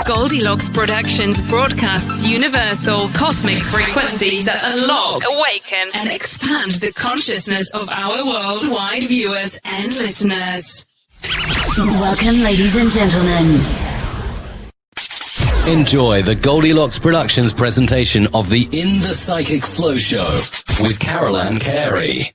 Goldylocks Productions broadcasts universal cosmic frequencies that unlock, awaken, and expand the consciousness of our worldwide viewers and listeners. Welcome, ladies and gentlemen. Enjoy the Goldylocks Productions presentation of the In the Psychic Flow Show with Carolan Carey.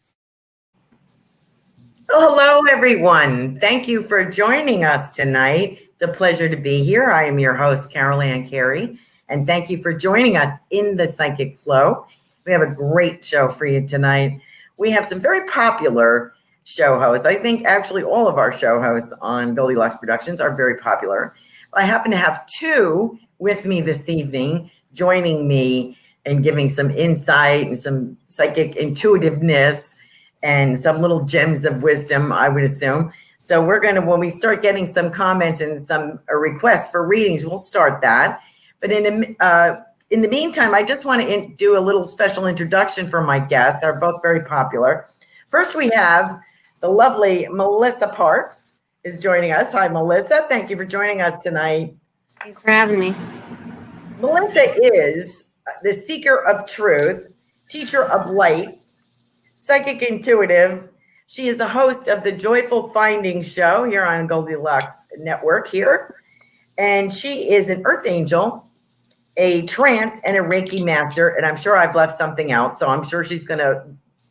Hello, everyone. Thank you for joining us tonight. It's a pleasure to be here. I am your host, Carolan Carey, and thank you for joining us in the Psychic Flow. We have a great show for you tonight. We have some very popular show hosts. I think actually all of our show hosts on Goldylocks Productions are very popular. I happen to have two with me this evening, joining me and giving some insight and some psychic intuitiveness and some little gems of wisdom, I would assume. So we're going to, when we start getting some comments and some requests for readings, we'll start that. But in the meantime, I just want to do a little special introduction for my guests. They're both very popular. First, we have the lovely Melissa Parks is joining us. Hi, Melissa. Thank you for joining us tonight. Thanks for having me. Melissa is the seeker of truth, teacher of light, psychic intuitive. She is the host of the Joyful Findings show here on Goldylocks Network here. And she is an earth angel, a trance, and a Reiki Master. And I'm sure I've left something out. So I'm sure she's going to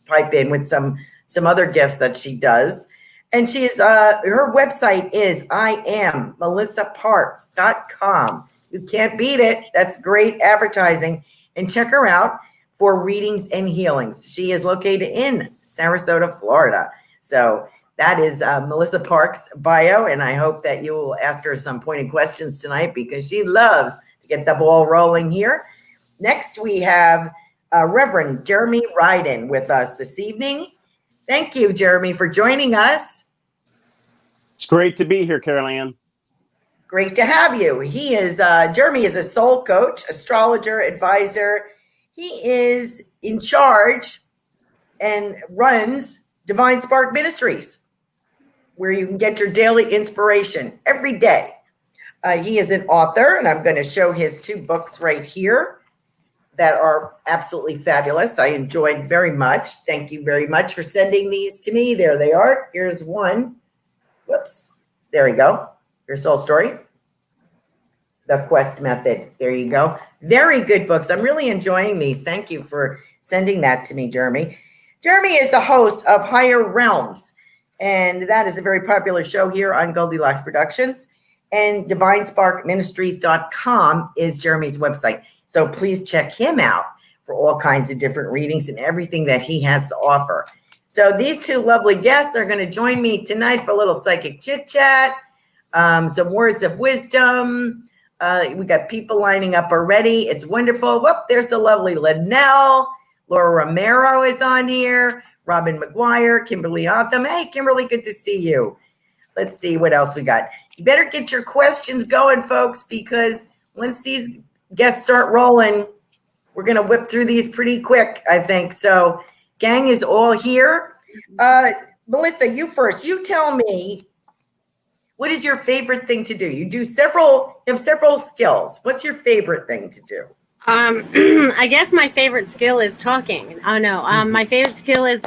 pipe in with some other gifts that she does. And she is, her website is IamMelissaParks.com. You can't beat it. That's great advertising. And check her out for readings and healings. She is located in Sarasota, Florida. So that is Melissa Parks' bio. And I hope that you will ask her some pointed questions tonight because she loves to get the ball rolling here. Next, we have Reverend Jeremy Riden with us this evening. Thank you, Jeremy, for joining us. It's great to be here, Carolan. Great to have you. He is Jeremy is a soul coach, astrologer, advisor. He is in charge and runs Divine Spark Ministries, where you can get your daily inspiration every day. He is an author, and I'm going to show his two books right here that are absolutely fabulous. I enjoyed very much. Thank you very much for sending these to me. There they are. Here's one. Whoops. There you go. Your soul story. The Quest Method. There you go. Very good books. I'm really enjoying these. Thank you for sending that to me, Jeremy. Jeremy is the host of Higher Realms, and that is a very popular show here on Goldylocks Productions. And DivineSparkMinistries.com is Jeremy's website. So please check him out for all kinds of different readings and everything that he has to offer. So these two lovely guests are going to join me tonight for a little psychic chit-chat, some words of wisdom. We got people lining up already. It's wonderful. Whoop, there's the lovely Linnell. Laura Romero is on here. Robin McGuire, Kimberly Otham. Hey, Kimberly, good to see you. Let's see what else we got. You better get your questions going, folks, because once these guests start rolling, we're going to whip through these pretty quick, I think. So gang is all here. Melissa, you first. You tell me, what is your favorite thing to do? You have several skills. What's your favorite thing to do? I guess my favorite skill is talking. Oh no, my favorite skill is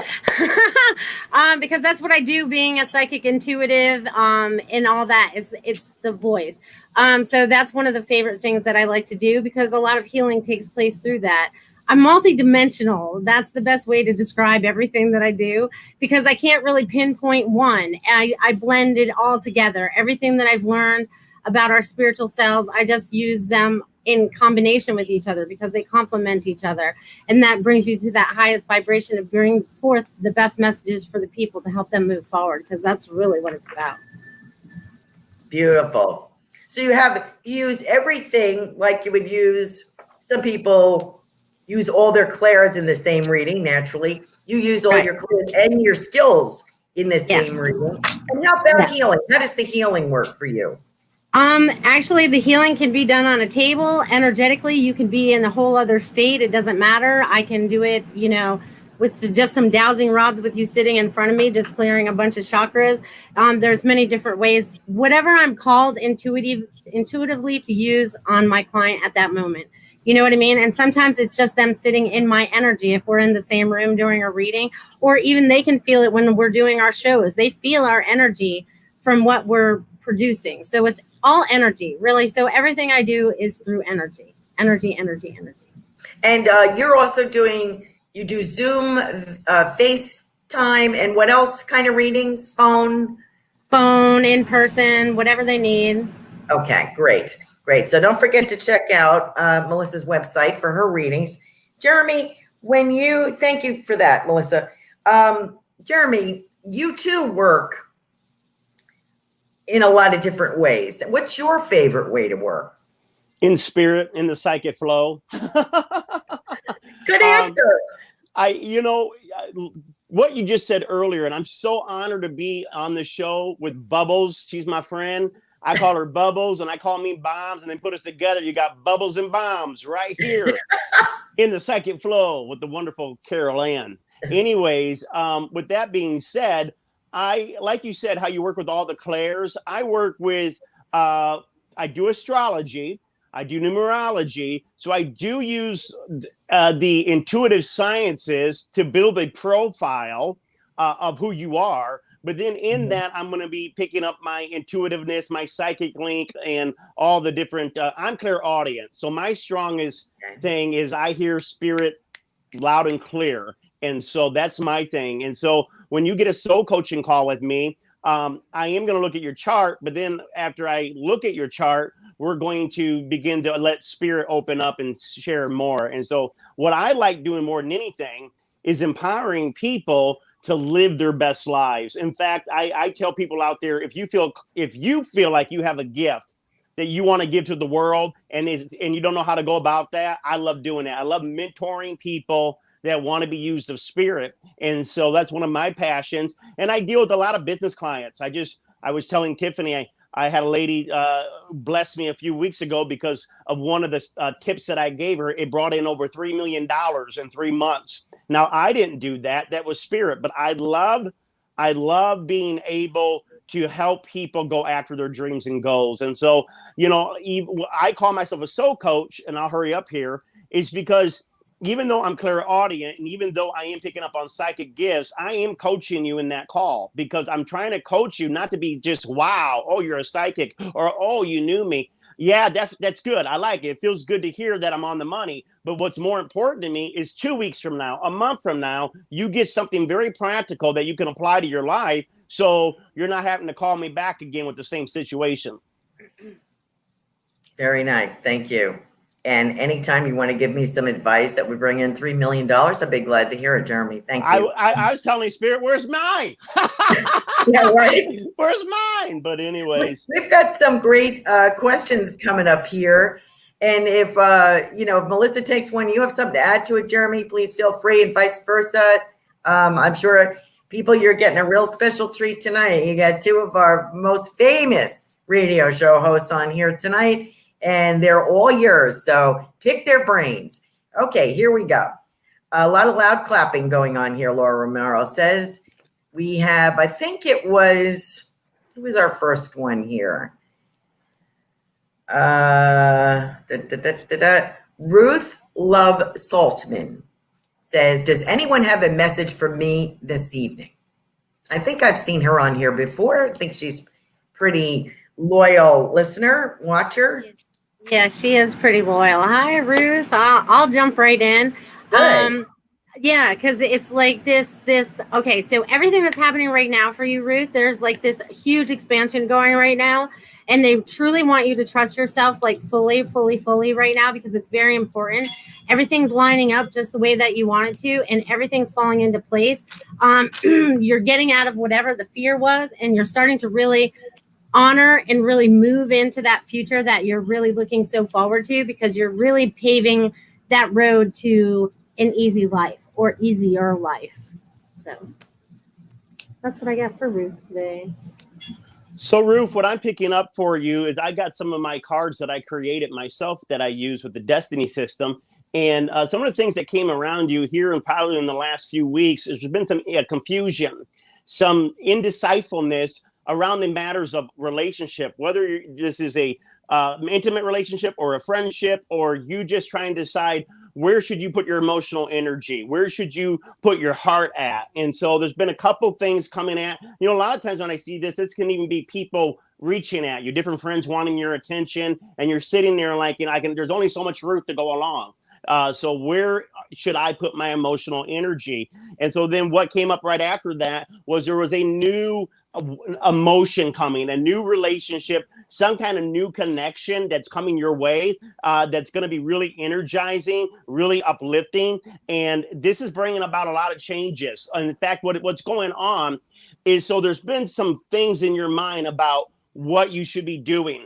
because that's what I do, being a psychic intuitive, and all that. It's the voice. So that's one of the favorite things that I like to do because a lot of healing takes place through that. I'm multidimensional. That's the best way to describe everything that I do because I can't really pinpoint one. I blend it all together. Everything that I've learned about our spiritual selves, I just use them in combination with each other because they complement each other. And that brings you to that highest vibration of bringing forth the best messages for the people to help them move forward, because that's really what it's about. Beautiful. So you use everything like you would use, some people use all their clairs in the same reading, naturally. You use all your clairs and your skills in the same reading. And how about healing? How does the healing work for you? Actually, the healing can be done on a table. Energetically, you can be in a whole other state. It doesn't matter. I can do it, with just some dowsing rods with you sitting in front of me, just clearing a bunch of chakras. There's many different ways, whatever I'm called intuitively to use on my client at that moment. You know what I mean? And sometimes it's just them sitting in my energy if we're in the same room doing a reading, or even they can feel it when we're doing our shows. They feel our energy from what we're producing. So it's all energy, really. So everything I do is through energy. Energy. And you're also you do Zoom, FaceTime, and what else kind of readings? Phone, in person, whatever they need. Okay, great. So don't forget to check out Melissa's website for her readings. Jeremy, thank you for that, Melissa. Jeremy, you too work in a lot of different ways. What's your favorite way to work? In spirit, in the psychic flow. Good answer. What you just said earlier, and I'm so honored to be on the show with Bubbles. She's my friend. I call her Bubbles, and I call me Bombs, and then put us together. You got Bubbles and Bombs right here in the psychic flow with the wonderful Carolan. Anyways, with that being said, like you said, how you work with all the clairs. I work with, I do astrology. I do numerology. So I do use the intuitive sciences to build a profile of who you are. But then in that, I'm going to be picking up my intuitiveness, my psychic link, and all the different, I'm clairaudient. So my strongest thing is I hear spirit loud and clear. And so that's my thing. And so when you get a soul coaching call with me, I am going to look at your chart. But then after I look at your chart, we're going to begin to let spirit open up and share more. And so what I like doing more than anything is empowering people to live their best lives. In fact, I tell people out there, if you feel like you have a gift that you want to give to the world and you don't know how to go about that, I love doing that. I love mentoring people that want to be used of spirit. And so that's one of my passions. And I deal with a lot of business clients. I was telling Tiffany, I had a lady bless me a few weeks ago because of one of the tips that I gave her. It brought in over $3 million in 3 months. Now, I didn't do that. That was spirit. But I love being able to help people go after their dreams and goals. And so, I call myself a soul coach, and I'll hurry up here, is because even though I'm clairaudient and even though I am picking up on psychic gifts, I am coaching you in that call because I'm trying to coach you not to be just, wow, oh, you're a psychic, or, oh, you knew me. Yeah, that's good. I like it. It feels good to hear that I'm on the money. But what's more important to me is 2 weeks from now, a month from now, you get something very practical that you can apply to your life. So you're not having to call me back again with the same situation. Very nice. Thank you. And anytime you want to give me some advice that would bring in $3 million, I'd be glad to hear it, Jeremy. Thank you. I was telling Spirit, where's mine? Yeah, right. Where's mine? But anyways. We've got some great questions coming up here. And if Melissa takes one, you have something to add to it, Jeremy, please feel free, and vice versa. I'm sure you're getting a real special treat tonight. You got two of our most famous radio show hosts on here tonight, and they're all yours. So pick their brains. Okay, here we go. A lot of loud clapping going on here, Laura Romero says. We have, I think it was, who was our first one here? Ruth Love Saltman says, does anyone have a message for me this evening? I think I've seen her on here before. I think she's pretty loyal listener, watcher. Yeah, she is pretty loyal. Hi, Ruth. I'll jump right in. Yeah, because it's like this. Okay, so everything that's happening right now for you, Ruth, there's like this huge expansion going right now. And they truly want you to trust yourself like fully right now, because it's very important. Everything's lining up just the way that you want it to, and everything's falling into place. You're getting out of whatever the fear was, and you're starting to really honor and really move into that future that you're really looking so forward to, because you're really paving that road to an easy life or easier life. So that's what I got for Ruth today. So, Ruth, what I'm picking up for you is I got some of my cards that I created myself that I use with the Destiny system. And some of the things that came around you here and probably in the last few weeks, there's been some confusion, some indecisiveness around the matters of relationship, whether this is a intimate relationship or a friendship, or you just trying to decide where should you put your emotional energy, where should you put your heart at. And so there's been a couple things coming at, a lot of times when I see this can even be people reaching at you, different friends wanting your attention, and you're sitting there like, there's only so much route to go along. So where should I put my emotional energy? And so then what came up right after that was there was a new emotion coming, a new relationship, some kind of new connection that's coming your way, that's going to be really energizing, really uplifting. And this is bringing about a lot of changes. And in fact, what's going on is, so there's been some things in your mind about what you should be doing.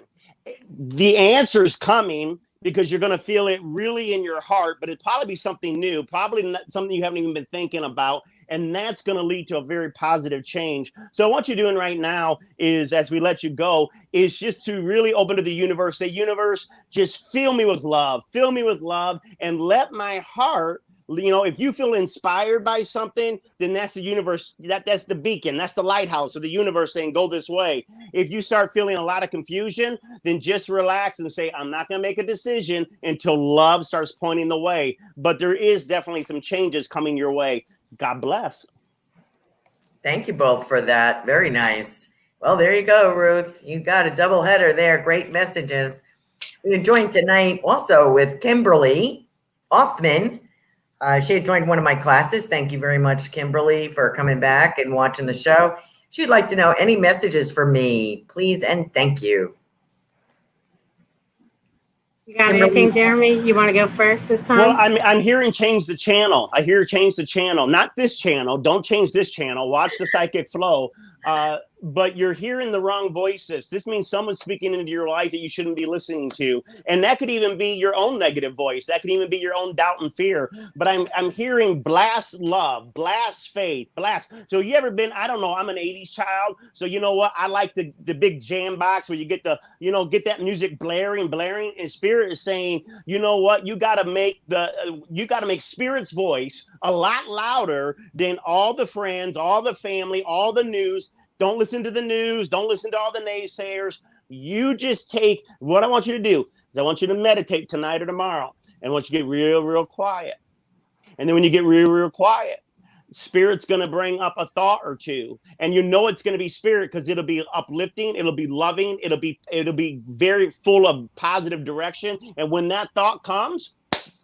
The answer is coming, because you're going to feel it really in your heart, but it'll probably be something new, probably not something you haven't even been thinking about. And that's going to lead to a very positive change. So what you're doing right now is, as we let you go, is just to really open to the universe. Say, universe, just fill me with love, and let my heart, if you feel inspired by something, then that's the universe, that's the beacon, that's the lighthouse of the universe saying, go this way. If you start feeling a lot of confusion, then just relax and say, I'm not going to make a decision until love starts pointing the way. But there is definitely some changes coming your way. God bless. Thank you both for that. Very nice. Well, there you go, Ruth. You got a double header there. Great messages. We're joined tonight also with Kimberly Hoffman. She had joined one of my classes. Thank you very much, Kimberly, for coming back and watching the show. She'd like to know any messages for me, please, and thank you. You got anything, Jeremy? You want to go first this time? Well, I'm hearing change the channel. I hear change the channel, not this channel. Don't change this channel. Watch the psychic flow. But you're hearing the wrong voices. This means someone's speaking into your life that you shouldn't be listening to. And that could even be your own negative voice. That could even be your own doubt and fear. But I'm hearing blast love, blast faith, blast. So you ever been, I don't know, I'm an 80s child. So you know what? I like the big jam box where you get the, get that music blaring. And Spirit is saying, you know what? You got to make Spirit's voice a lot louder than all the friends, all the family, all the news. Don't listen to the news. Don't listen to all the naysayers. You just take what I want you to do is I want you to meditate tonight or tomorrow. And I want you to get real, real quiet. And then when you get real, real quiet, Spirit's going to bring up a thought or two. And it's going to be Spirit because it'll be uplifting. It'll be loving. It'll be very full of positive direction. And when that thought comes,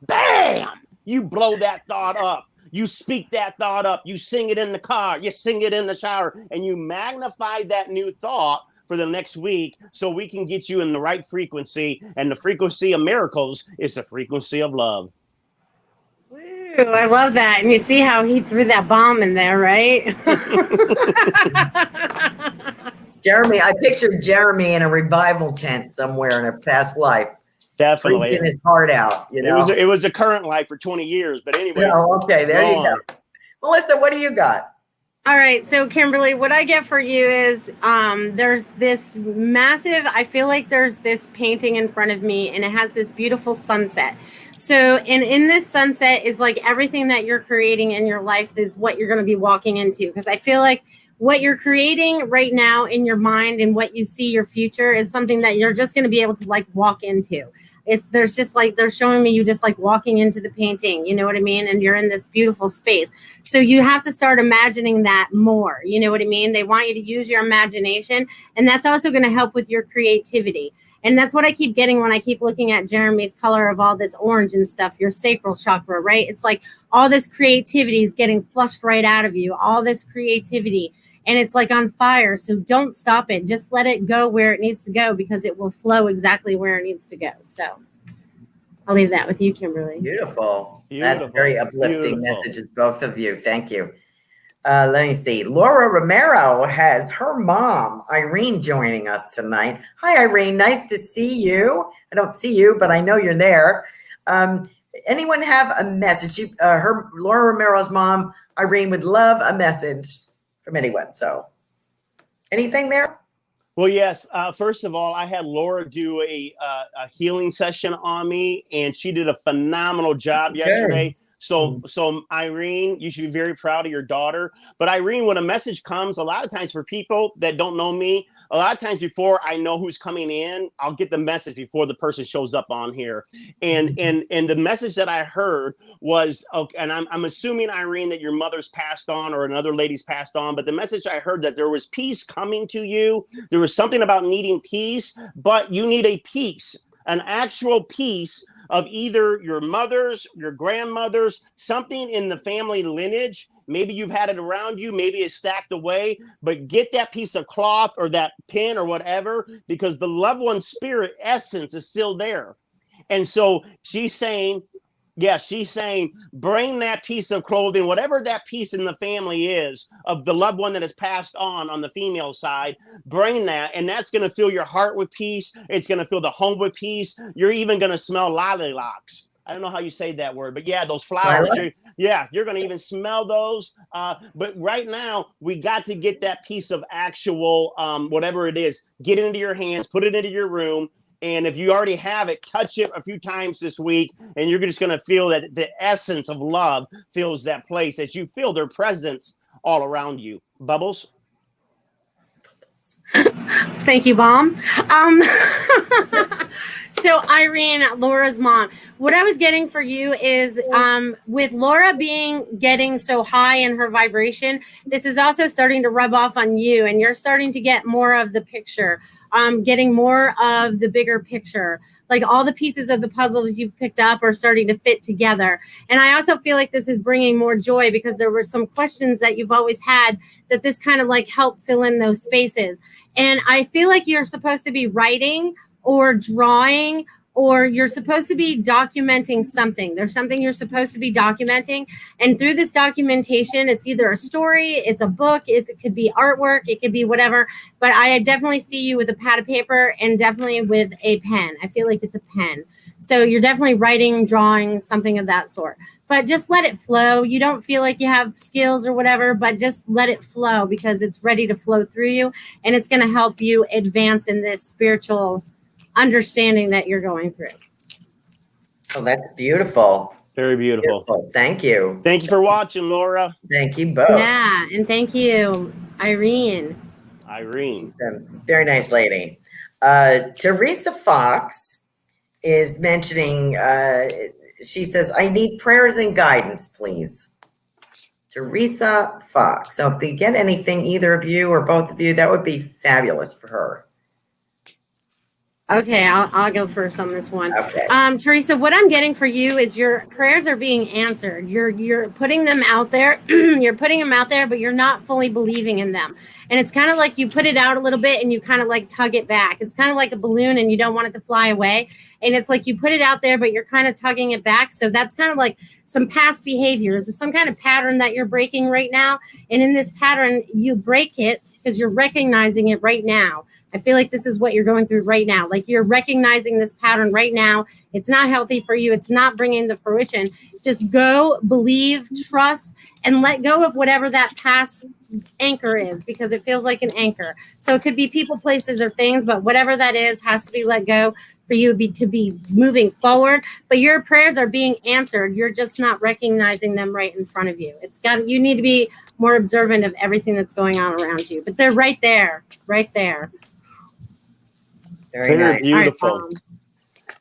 bam, you blow that thought up. You speak that thought up. You sing it in the car. You sing it in the shower. And you magnify that new thought for the next week so we can get you in the right frequency. And the frequency of miracles is the frequency of love. Woo, I love that. And you see how he threw that bomb in there, right? Jeremy, I pictured Jeremy in a revival tent somewhere in a past life. Definitely. Freaking his heart out, It was a current life for 20 years, but anyway. Oh, okay, there you go. Melissa, what do you got? All right, so Kimberly, what I get for you is there's this massive, I feel like there's this painting in front of me, and it has this beautiful sunset. So, and in this sunset is like everything that you're creating in your life is what you're going to be walking into. Because I feel like what you're creating right now in your mind and what you see your future is something that you're just going to be able to like walk into. There's just like, they're showing me you just like walking into the painting, you know what I mean? And you're in this beautiful space. So you have to start imagining that more, you know what I mean? They want you to use your imagination, and that's also going to help with your creativity. And that's what I keep getting when I keep looking at Jeremy's color of all this orange and stuff, your sacral chakra, right? It's like all this creativity is getting flushed right out of you, all this creativity. And it's like on fire. So don't stop it. Just let it go where it needs to go, because it will flow exactly where it needs to go. So I'll leave that with you, Kimberly. Beautiful. That's very uplifting messages, both of you. Thank you. Let me see. Laura Romero has her mom, Irene, joining us tonight. Hi, Irene. Nice to see you. I don't see you, but I know you're there. Anyone have a message? Laura Romero's mom, Irene, would love a message from anyone. So anything there? Well, yes. First of all, I had Laura do a healing session on me, and she did a phenomenal job yesterday. So Irene, you should be very proud of your daughter. But Irene, when a message comes, a lot of times for people that don't know me, a lot of times before I know who's coming in, I'll get the message before the person shows up on here. And the message that I heard was, okay, and I'm assuming, Irene, that your mother's passed on or another lady's passed on, but the message I heard that there was peace coming to you. There was something about needing peace, but you need a peace, an actual peace of either your mother's, your grandmother's, something in the family lineage. Maybe you've had it around you, maybe it's stacked away, but get that piece of cloth or that pin or whatever, because the loved one's spirit essence is still there. And so she's saying, bring that piece of clothing, whatever that piece in the family is of the loved one that has passed on the female side, bring that, and that's going to fill your heart with peace. It's going to fill the home with peace. You're even going to smell lilacs. I don't know how you say that word, but yeah, those flowers. You're going to even smell those. But right now, we got to get that piece of actual, whatever it is, get it into your hands, put it into your room. And if you already have it, touch it a few times this week, and you're just going to feel that the essence of love fills that place as you feel their presence all around you. Bubbles? Thank you, Mom. So Irene, Laura's mom, what I was getting for you is with Laura getting so high in her vibration, this is also starting to rub off on you, and you're starting to get more of the picture, getting more of the bigger picture. Like all the pieces of the puzzles you've picked up are starting to fit together. And I also feel like this is bringing more joy because there were some questions that you've always had that this kind of like helped fill in those spaces. And I feel like you're supposed to be writing or drawing, or you're supposed to be documenting something. There's something you're supposed to be documenting. And through this documentation, it's either a story, it's a book, it could be artwork, it could be whatever. But I definitely see you with a pad of paper and definitely with a pen. I feel like it's a pen. So you're definitely writing, drawing, something of that sort. But just let it flow. You don't feel like you have skills or whatever, but just let it flow because it's ready to flow through you. And it's going to help you advance in this spiritual understanding that you're going through. Oh, that's beautiful. Very beautiful. Thank you. Thank you for watching, Laura. Thank you both. Yeah, and thank you, Irene. Very nice lady. Teresa Fox is mentioning, she says, I need prayers and guidance, please. Teresa Fox. So if they get anything, either of you or both of you, that would be fabulous for her. Okay, I'll go first on this one. Okay. Teresa, what I'm getting for you is your prayers are being answered. You're putting them out there. You're putting them out there, but you're not fully believing in them. And it's kind of like you put it out a little bit and you kind of like tug it back. It's kind of like a balloon and you don't want it to fly away. And it's like you put it out there, but you're kind of tugging it back. So that's kind of like some past behaviors. It's some kind of pattern that you're breaking right now. And in this pattern, you break it because you're recognizing it right now. I feel like this is what you're going through right now. Like you're recognizing this pattern right now. It's not healthy for you. It's not bringing the fruition. Just go, believe, trust, and let go of whatever that past anchor is because it feels like an anchor. So it could be people, places, or things, but whatever that is has to be let go for you to be moving forward. But your prayers are being answered. You're just not recognizing them right in front of you. You need to be more observant of everything that's going on around you. But they're right there, right there. Very nice. Beautiful.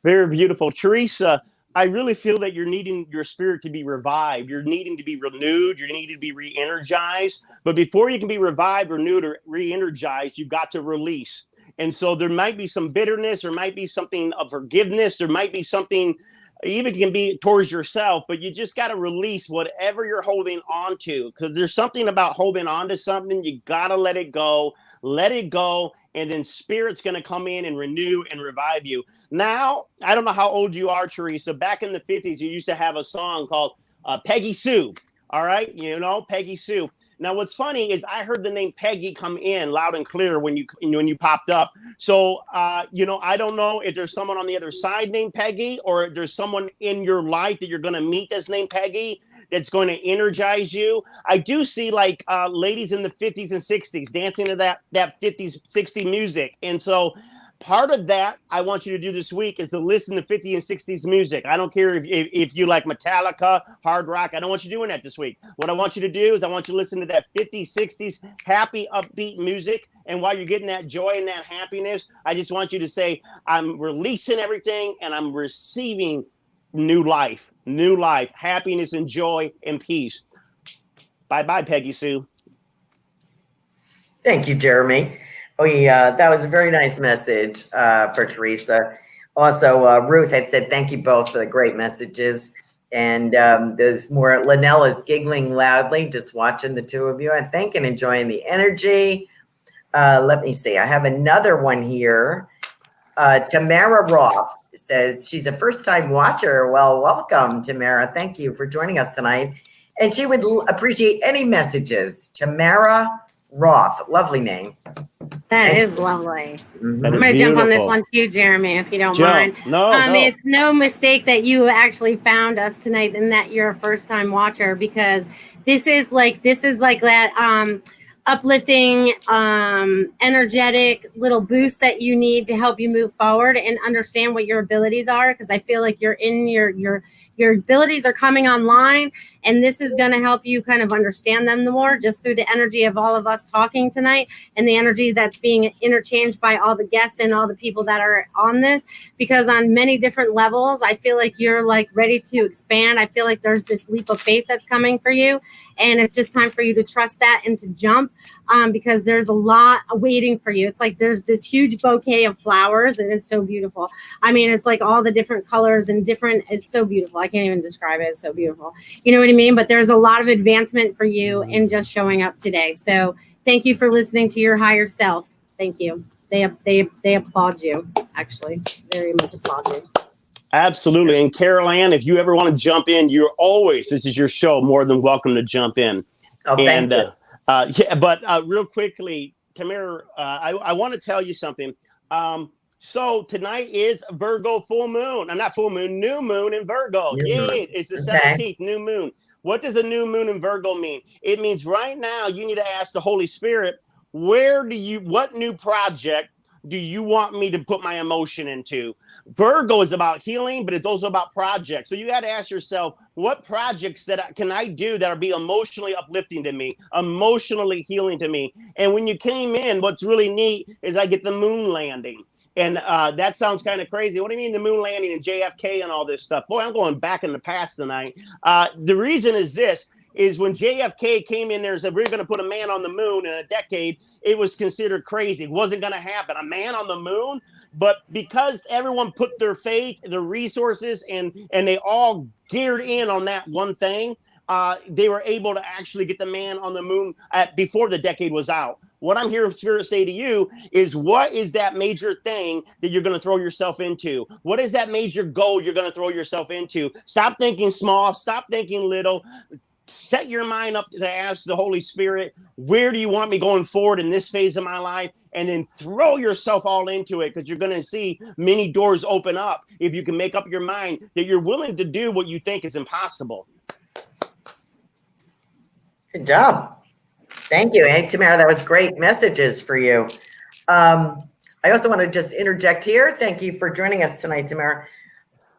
Very beautiful. Teresa, I really feel that you're needing your spirit to be revived. You're needing to be renewed. You're needing to be re-energized. But before you can be revived, renewed, or re-energized, you've got to release. And so there might be some bitterness. There might be something of forgiveness. There might be something even can be towards yourself. But you just got to release whatever you're holding on to. Because there's something about holding on to something. You got to let it go. Let it go. And then spirit's going to come in and renew and revive you. Now, I don't know how old you are, Teresa. Back in the 50s, you used to have a song called Peggy Sue. All right? You know, Peggy Sue. Now, what's funny is I heard the name Peggy come in loud and clear when you popped up. So, I don't know if there's someone on the other side named Peggy or if there's someone in your life that you're going to meet that's named Peggy. that's going to energize you. I do see like ladies in the 50s and 60s dancing to that 50s, 60s music. And so part of that I want you to do this week is to listen to 50s and 60s music. I don't care if you like Metallica, hard rock. I don't want you doing that this week. What I want you to do is I want you to listen to that 50s, 60s happy, upbeat music. And while you're getting that joy and that happiness, I just want you to say, I'm releasing everything and I'm receiving new life, happiness and joy and peace. Bye-bye, Peggy Sue. Thank you, Jeremy. That was a very nice message for Teresa. Also, Ruth had said, thank you both for the great messages. And there's more. Linnell is giggling loudly, just watching the two of you, I think, and enjoying the energy. Let me see. I have another one here. Tamara Roth says she's a first-time watcher. Well, welcome, Tamara. Thank you for joining us tonight. And she would appreciate any messages. Tamara Roth. Lovely name. That is lovely. Mm-hmm. I'm going to jump on this one too, Jeremy, if you don't mind. No. It's no mistake that you actually found us tonight and that you're a first-time watcher, because this is like that uplifting, energetic little boost that you need to help you move forward and understand what your abilities are. Because I feel like you're in your abilities are coming online, and this is going to help you kind of understand them the more just through the energy of all of us talking tonight and the energy that's being interchanged by all the guests and all the people that are on this. Because on many different levels, I feel like you're like ready to expand. I feel like there's this leap of faith that's coming for you, and it's just time for you to trust that and to jump, because there's a lot waiting for you. It's like there's this huge bouquet of flowers, and it's so beautiful. I mean, it's like all the different colors and different, it's so beautiful. I can't even describe it. It's so beautiful. You know what I mean? But there's a lot of advancement for you in just showing up today. So thank you for listening to your higher self. Thank you. They applaud you, actually. Very much applaud you. Absolutely. And Carolan, if you ever want to jump in, you're always, this is your show, more than welcome to jump in. Oh, thank you. But real quickly, Tamara, I want to tell you something. So tonight is Virgo full moon. I'm not full moon, new moon in Virgo. Yay, it's the 17th new moon. What does a new moon in Virgo mean? It means right now you need to ask the Holy Spirit, what new project do you want me to put my emotion into? Virgo is about healing, but it's also about projects. So you got to ask yourself, what projects can I do that will be emotionally uplifting to me, emotionally healing to me? And when you came in, what's really neat is I get the moon landing. And that sounds kind of crazy. What do you mean the moon landing and JFK and all this stuff? Boy, I'm going back in the past tonight. The reason is this, is when JFK came in there and said, we're going to put a man on the moon in a decade, it was considered crazy. It wasn't going to happen. A man on the moon? But because everyone put their faith, their resources, and they all geared in on that one thing, they were able to actually get the man on the moon before the decade was out. What I'm here to say to you is, what is that major thing that you're going to throw yourself into? What is that major goal you're going to throw yourself into? Stop thinking small. Stop thinking little. Set your mind up to ask the Holy Spirit, where do you want me going forward in this phase of my life? And then throw yourself all into it, because you're going to see many doors open up if you can make up your mind that you're willing to do what you think is impossible. Good job. Thank you. Hey, Tamara, that was great messages for you. I also want to just interject here. Thank you for joining us tonight, Tamara.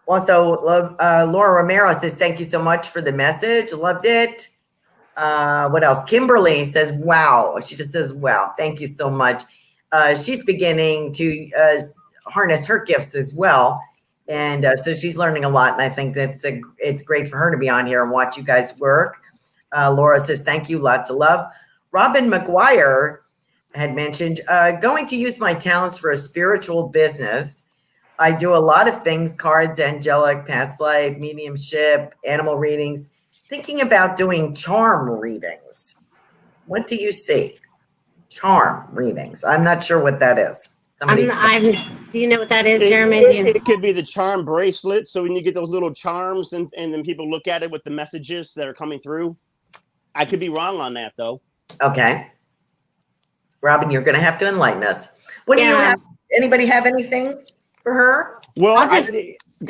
Also, Laura Romero says, thank you so much for the message. Loved it. What else? Kimberly says, wow. She just says, wow. Thank you so much. She's beginning to harness her gifts as well. And so she's learning a lot. And I think it's great for her to be on here and watch you guys work. Laura says, thank you. Lots of love. Robin McGuire had mentioned, going to use my talents for a spiritual business. I do a lot of things, cards, angelic, past life, mediumship, animal readings, thinking about doing charm readings. What do you see? Charm readings. I'm not sure what that is. Do you know what that is, Jeremy? It could be the charm bracelet. So when you get those little charms and then people look at it with the messages that are coming through. I could be wrong on that, though. Okay. Robin, you're going to have to enlighten us. What do you have? Anybody have anything for her? Well,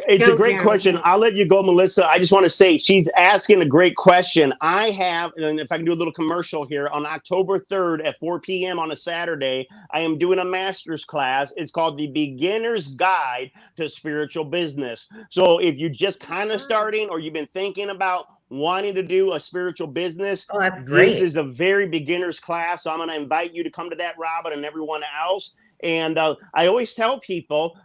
It's a great question. I'll let you go, Melissa. I just want to say she's asking a great question. I have, and if I can do a little commercial here, on October 3rd at 4 p.m. on a Saturday, I am doing a master's class. It's called The Beginner's Guide to Spiritual Business. So if you're just kind of starting or you've been thinking about wanting to do a spiritual business, that's great. This is a very beginner's class. So I'm going to invite you to come to that, Robin, and everyone else. And I always tell people,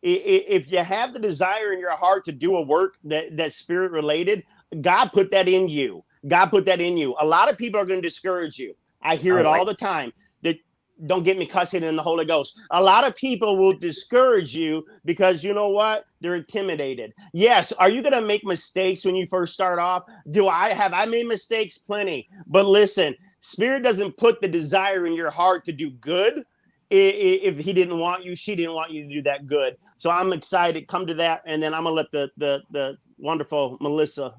if you have the desire in your heart to do a work that's spirit related, God put that in you. God put that in you. A lot of people are going to discourage you. I hear it all the time. That don't get me cussing in the Holy Ghost. A lot of people will discourage you because you know what? They're intimidated. Yes. Are you going to make mistakes when you first start off? I made mistakes? Plenty. But listen, Spirit doesn't put the desire in your heart to do good. If he didn't want you, she didn't want you to do that good. So I'm excited. Come to that. And then I'm going to let the wonderful Melissa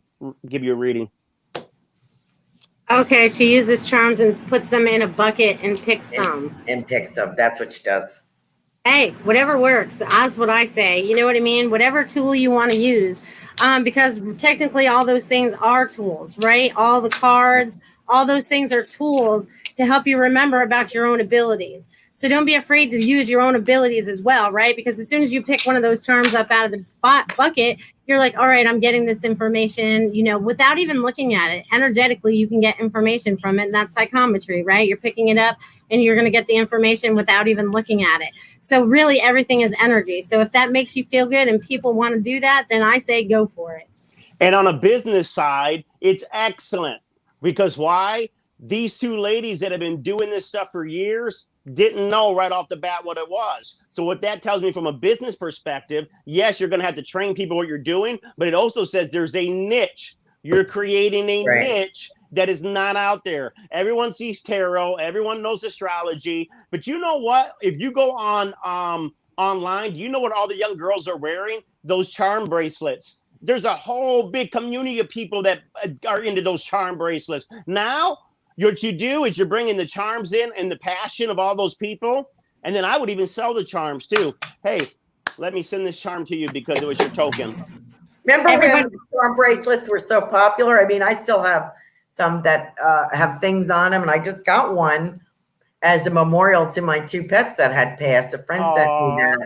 give you a reading. Okay. She uses charms and puts them in a bucket and picks some. And picks them. That's what she does. Hey, whatever works. That's what I say. You know what I mean? Whatever tool you want to use. Because technically all those things are tools, right? All the cards, all those things are tools to help you remember about your own abilities. So don't be afraid to use your own abilities as well, right? Because as soon as you pick one of those charms up out of the bucket, you're like, all right, I'm getting this information, without even looking at it. Energetically, you can get information from it. And that's psychometry, right? You're picking it up and you're going to get the information without even looking at it. So really everything is energy. So if that makes you feel good and people want to do that, then I say go for it. And on a business side, it's excellent. Because why? These two ladies that have been doing this stuff for years didn't know right off the bat what it was. So what that tells me from a business perspective, yes, you're going to have to train people what you're doing, but it also says there's a niche. You're creating a niche that is not out there. Everyone sees tarot. Everyone knows astrology. But you know what? If you go on online, do you know what all the young girls are wearing? Those charm bracelets. There's a whole big community of people that are into those charm bracelets. Now, what you do is you're bringing the charms in and the passion of all those people. And then I would even sell the charms too. Hey, let me send this charm to you because it was your token. Remember when charm bracelets were so popular? I mean, I still have some that have things on them. And I just got one as a memorial to my two pets that had passed. A friend sent me that.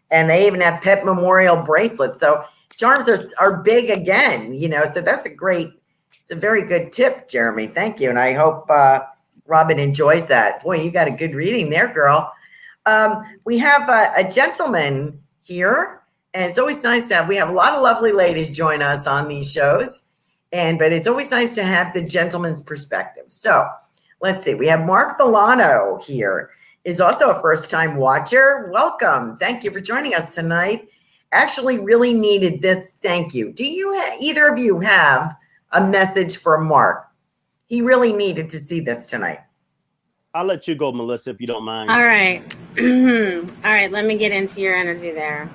And they even have pet memorial bracelets. So charms are big again, so that's it's a very good tip, Jeremy. Thank you. And I hope Robin enjoys that. Boy, you got a good reading there, girl. We have a gentleman here, and it's always nice to have, we have a lot of lovely ladies join us on these shows, but it's always nice to have the gentleman's perspective. So let's see. We have Mark Milano here, is also a first-time watcher. Welcome. Thank you for joining us tonight. Actually really needed this. Thank you. Do either of you have a message for Mark? He really needed to see this tonight. I'll let you go, Melissa, if you don't mind. All right. All right. Let me get into your energy there.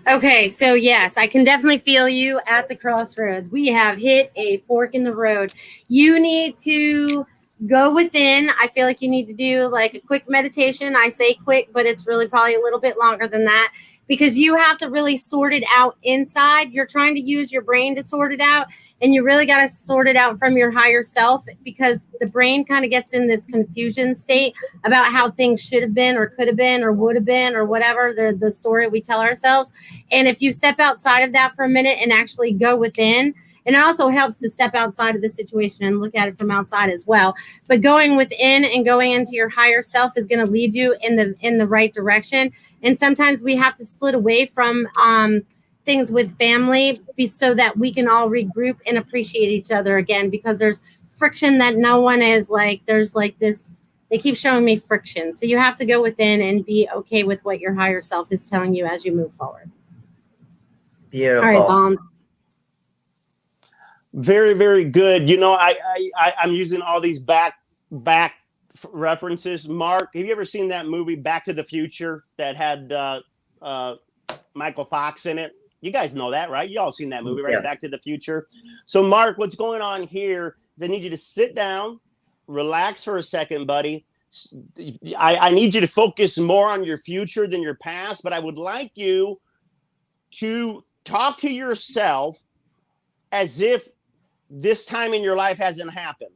Okay. So yes, I can definitely feel you at the crossroads. We have hit a fork in the road. You need to go within. I feel like you need to do like a quick meditation. I say quick, but it's really probably a little bit longer than that. Because you have to really sort it out inside. You're trying to use your brain to sort it out. And you really got to sort it out from your higher self, because the brain kind of gets in this confusion state about how things should have been or could have been or would have been or whatever, the story we tell ourselves. And if you step outside of that for a minute and actually go within, and it also helps to step outside of the situation and look at it from outside as well. But going within and going into your higher self is going to lead you in the right direction. And sometimes we have to split away from things with family so that we can all regroup and appreciate each other again, because there's friction that no one is like, there's like this, they keep showing me friction. So you have to go within and be okay with what your higher self is telling you as you move forward. Beautiful. All right, Bombs. Very, very good. I'm using all these back references. Mark, have you ever seen that movie Back to the Future that had Michael Fox in it? You guys know that, right? You all seen that movie, right? Yes. Back to the Future. So, Mark, what's going on here is I need you to sit down, relax for a second, buddy. I need you to focus more on your future than your past, but I would like you to talk to yourself as if this time in your life hasn't happened.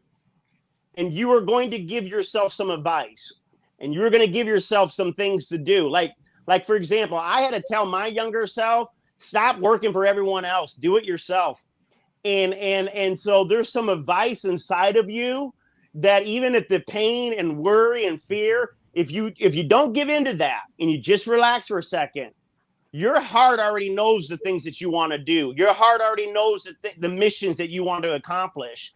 And you are going to give yourself some advice, and you're going to give yourself some things to do. Like for example, I had to tell my younger self, stop working for everyone else, do it yourself. And so there's some advice inside of you that even if the pain and worry and fear, if you don't give into that and you just relax for a second, your heart already knows the things that you want to do. Your heart already knows the missions that you want to accomplish.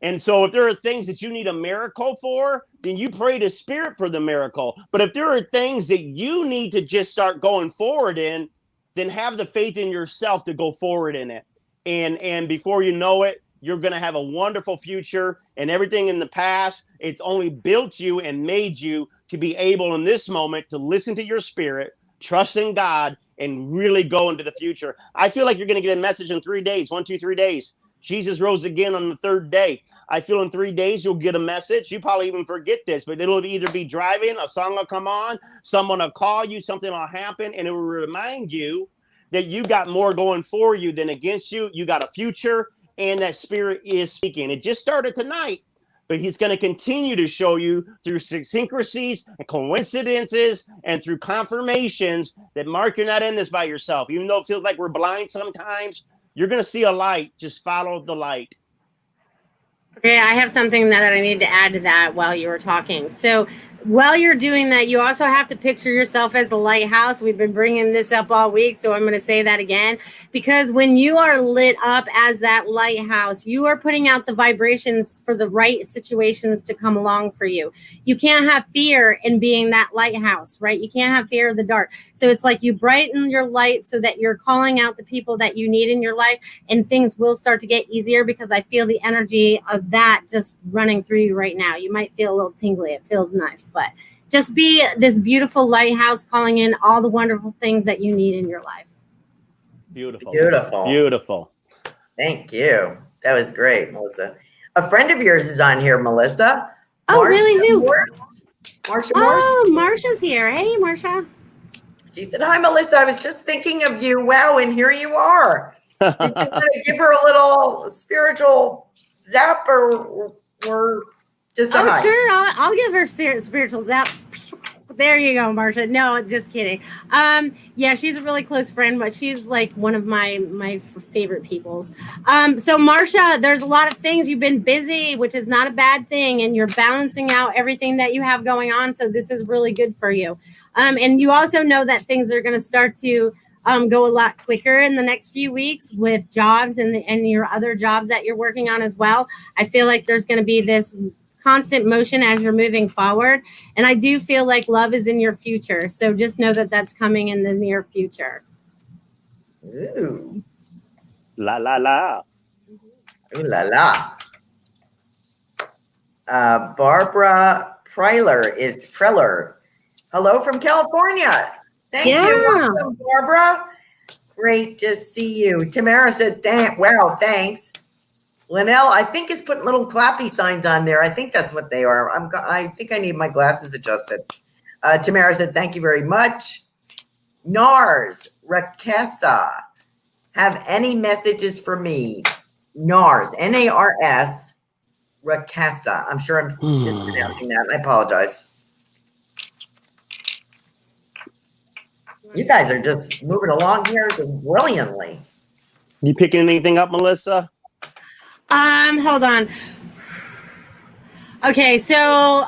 And so if there are things that you need a miracle for, then you pray to Spirit for the miracle. But if there are things that you need to just start going forward in, then have the faith in yourself to go forward in it. And before you know it, you're going to have a wonderful future, and everything in the past, it's only built you and made you to be able in this moment to listen to your spirit, trust in God, and really go into the future. I feel like you're going to get a message in 3 days, 1, 2, 3 days. Jesus rose again on the third day. I feel in 3 days, you'll get a message. You probably even forget this, but it'll either be driving, a song will come on, someone will call you, something will happen, and it will remind you that you got more going for you than against you. You got a future, and that Spirit is speaking. It just started tonight, but he's going to continue to show you through synchronicities and coincidences and through confirmations that, Mark, you're not in this by yourself. Even though it feels like we're blind sometimes, you're going to see a light. Just follow the light. Okay, I have something that I need to add to that while you were talking. So while you're doing that, you also have to picture yourself as the lighthouse. We've been bringing this up all week, so I'm going to say that again. Because when you are lit up as that lighthouse, you are putting out the vibrations for the right situations to come along for you. You can't have fear in being that lighthouse, right? You can't have fear of the dark. So it's like you brighten your light so that you're calling out the people that you need in your life, and things will start to get easier, because I feel the energy of that just running through you right now. You might feel a little tingly. It feels nice. But just be this beautiful lighthouse, calling in all the wonderful things that you need in your life. Beautiful. Beautiful. Beautiful. Thank you. That was great, Melissa. A friend of yours is on here, Melissa. Oh, Marsha really? Who? Morse. Marsha Morse. Oh, Marsha's here. Hey, Marsha. She said, "Hi, Melissa. I was just thinking of you. Wow, and here you are. Did you want to give her a little spiritual zap or just a hi?" Sure. I'll give her spiritual zap. There you go, Marsha. No, just kidding. Yeah, she's a really close friend, but she's like one of my favorite peoples. So Marsha, there's a lot of things. You've been busy, which is not a bad thing, and you're balancing out everything that you have going on. So this is really good for you. And you also know that things are going to start to go a lot quicker in the next few weeks with jobs and your other jobs that you're working on as well. I feel like there's going to be this constant motion as you're moving forward. And I do feel like love is in your future. So just know that that's coming in the near future. Ooh. La, la, la. Ooh la la. Barbara Preller. Hello from California. Thank you. Welcome, Barbara. Great to see you. Tamara said, wow, thanks. Linnell, I think, is putting little clappy signs on there. I think that's what they are. I think I need my glasses adjusted. Tamara said, thank you very much. Nars, Rakesa, have any messages for me? Nars, N-A-R-S, Rakesa. I'm sure I'm mispronouncing that. I apologize. You guys are just moving along here brilliantly. You picking anything up, Melissa? Hold on. Okay, so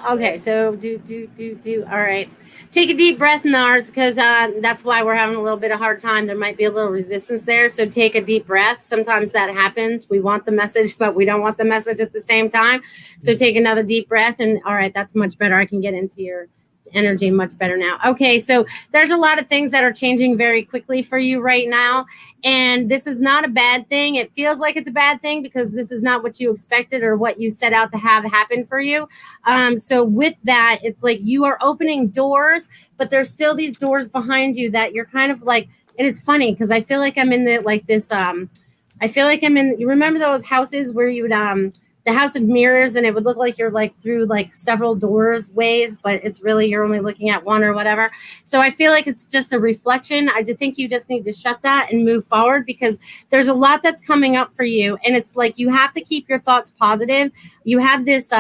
do. All right. Take a deep breath, Nars, because that's why we're having a little bit of hard time. There might be a little resistance there. So take a deep breath. Sometimes that happens. We want the message, but we don't want the message at the same time. So take another deep breath. And all right, that's much better. I can get into your energy much better now. Okay, so there's a lot of things that are changing very quickly for you right now, and this is not a bad thing. It feels like it's a bad thing because this is not what you expected or what you set out to have happen for you. So with that, it's like you are opening doors, but there's still these doors behind you that you're kind of like, and it's funny because I feel like I'm in the like this I feel like I'm in, you remember those houses where you would the House of Mirrors, and it would look like you're like through like several ways, but it's really you're only looking at one or whatever. So I feel like it's just a reflection. I think you just need to shut that and move forward, because there's a lot that's coming up for you, and it's like you have to keep your thoughts positive. You have this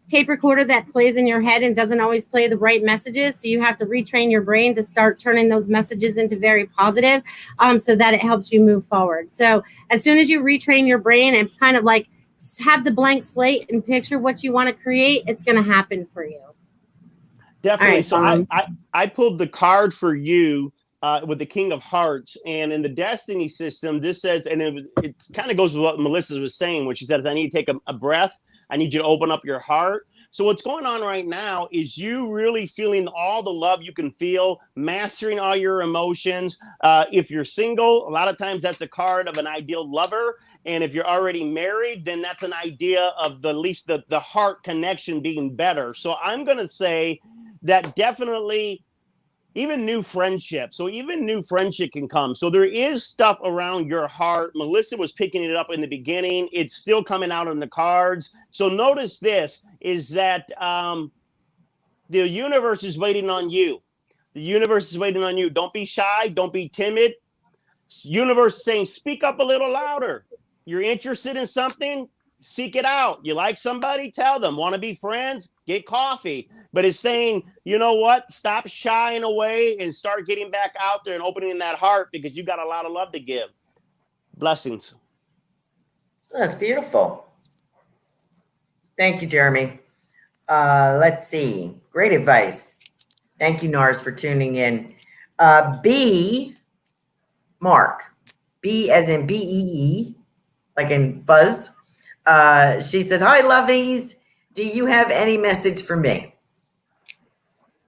tape recorder that plays in your head and doesn't always play the right messages, so you have to retrain your brain to start turning those messages into very positive, so that it helps you move forward. So as soon as you retrain your brain and kind of like have the blank slate and picture what you want to create, it's going to happen for you. Definitely. Right, so I pulled the card for you with the King of Hearts, and in the Destiny system, this says, and it kind of goes with what Melissa was saying when she said, I need to take a breath. I need you to open up your heart. So what's going on right now is you really feeling all the love you can feel, mastering all your emotions. If you're single, a lot of times that's a card of an ideal lover. And if you're already married, then that's an idea of at least the heart connection being better. So I'm going to say that definitely even new friendship. So even new friendship can come. So there is stuff around your heart. Melissa was picking it up in the beginning. It's still coming out in the cards. So notice this is that the universe is waiting on you. The universe is waiting on you. Don't be shy. Don't be timid. Universe is saying, speak up a little louder. You're interested in something? Seek it out. You like somebody? Tell them. Want to be friends? Get coffee. But it's saying, you know what? Stop shying away and start getting back out there and opening that heart, because you got a lot of love to give. Blessings. That's beautiful. Thank you, Jeremy. Let's see. Great advice. Thank you, Nars, for tuning in. B, Mark. B as in B-E-E, like in Buzz. She said, hi, lovies. Do you have any message for me?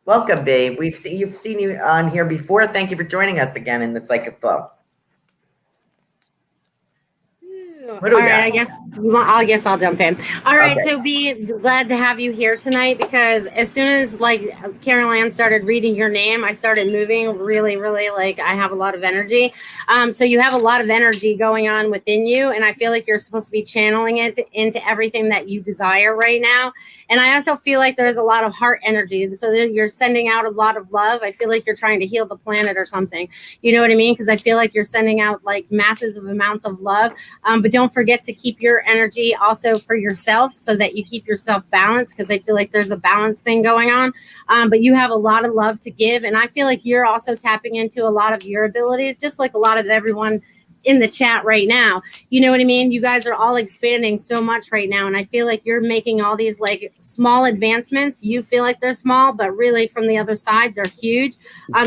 Welcome, babe. You've seen you on here before. Thank you for joining us again in the Psychic Flow. All right, I guess I'll jump in. All right, Okay. so be glad to have you here tonight, because as soon as like Carolan started reading your name, I started moving really, really, like I have a lot of energy. So you have a lot of energy going on within you, and I feel like you're supposed to be channeling it into everything that you desire right now. And I also feel like there's a lot of heart energy, so that you're sending out a lot of love. I feel like you're trying to heal the planet or something. You know what I mean? Because I feel like you're sending out like massive amounts of love. But don't forget to keep your energy also for yourself, so that you keep yourself balanced, because I feel like there's a balance thing going on. But you have a lot of love to give. And I feel like you're also tapping into a lot of your abilities, just like a lot of everyone in the chat right now. You know what I mean? You guys are all expanding so much right now. And I feel like you're making all these like small advancements. You feel like they're small, but really from the other side, they're huge.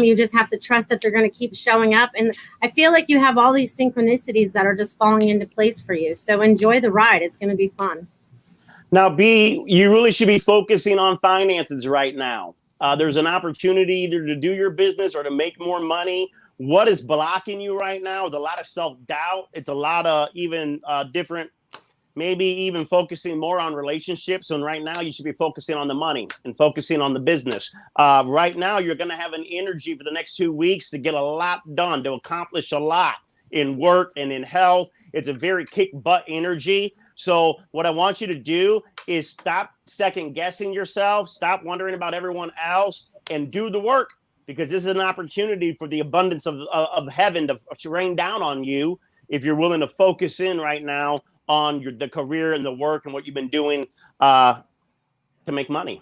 You just have to trust that they're going to keep showing up. And I feel like you have all these synchronicities that are just falling into place for you. So enjoy the ride. It's going to be fun. Now, B, you really should be focusing on finances right now. There's an opportunity either to do your business or to make more money. What is blocking you right now is a lot of self-doubt. It's a lot of even different, maybe even focusing more on relationships. And right now you should be focusing on the money and focusing on the business. Right now you're going to have an energy for the next 2 weeks to get a lot done, to accomplish a lot in work and in health. It's a very kick butt energy. So what I want you to do is stop second guessing yourself, stop wondering about everyone else, and do the work. Because this is an opportunity for the abundance of heaven to rain down on you if you're willing to focus in right now on the career and the work and what you've been doing to make money.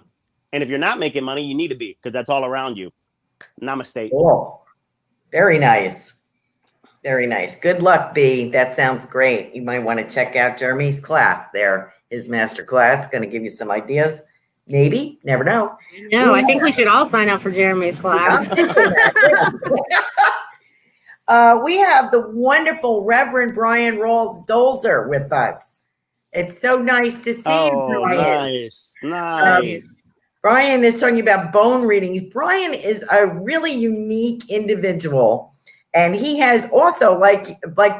And if you're not making money, you need to be, because that's all around you. Namaste. Cool. Very nice. Very nice. Good luck, B. That sounds great. You might want to check out Jeremy's class there, his master class. Going to give you some ideas. Maybe, never know. No, I think we should all sign up for Jeremy's class. We have the wonderful Reverend Brian Rawls Dolzer with us. It's so nice to see you, Brian. Nice. Brian is talking about bone readings. Brian is a really unique individual, and he has also, like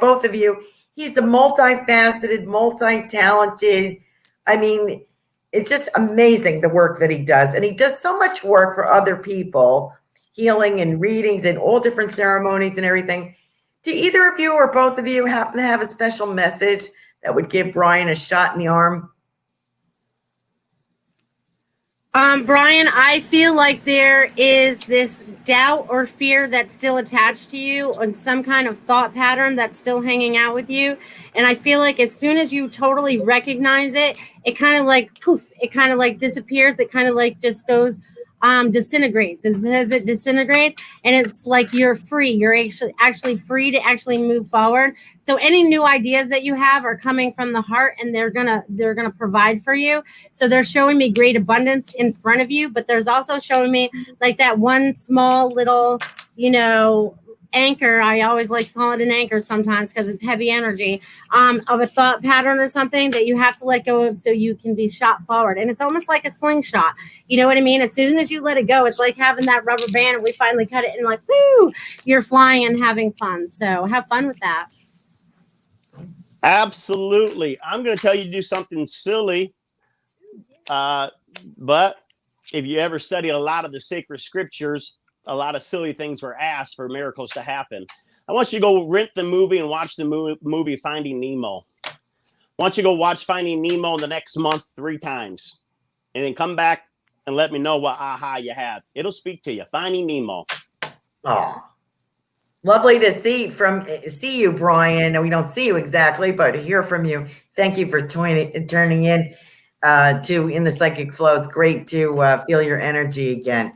both of you, he's a multifaceted, multi-talented. I mean, it's just amazing the work that he does. And he does so much work for other people, healing and readings and all different ceremonies and everything. Do either of you or both of you happen to have a special message that would give Brian a shot in the arm Brian, I feel like there is this doubt or fear that's still attached to you, and some kind of thought pattern that's still hanging out with you. And I feel like as soon as you totally recognize it, it kind of like poof, it kind of like disappears. It kind of like just goes disintegrates. As it disintegrates, and it's like you're free. You're actually free to actually move forward. So any new ideas that you have are coming from the heart, and they're gonna provide for you. So they're showing me great abundance in front of you, but there's also showing me like that one small little, anchor. I always like to call it an anchor sometimes because it's heavy energy of a thought pattern or something that you have to let go of so you can be shot forward. And it's almost like a slingshot. You know what I mean? As soon as you let it go, it's like having that rubber band, and we finally cut it, and like, woo, you're flying and having fun. So have fun with that. Absolutely. I'm going to tell you to do something silly. But if you ever studied a lot of the sacred scriptures, a lot of silly things were asked for miracles to happen. I want you to go rent the movie and watch the movie Finding Nemo. I want you to go watch Finding Nemo in the next month 3 times. And then come back and let me know what aha you have. It'll speak to you. Finding Nemo. Oh, lovely to see you, Brian. We don't see you exactly, but to hear from you. Thank you for turning in to In the Psychic Flow. It's great to feel your energy again.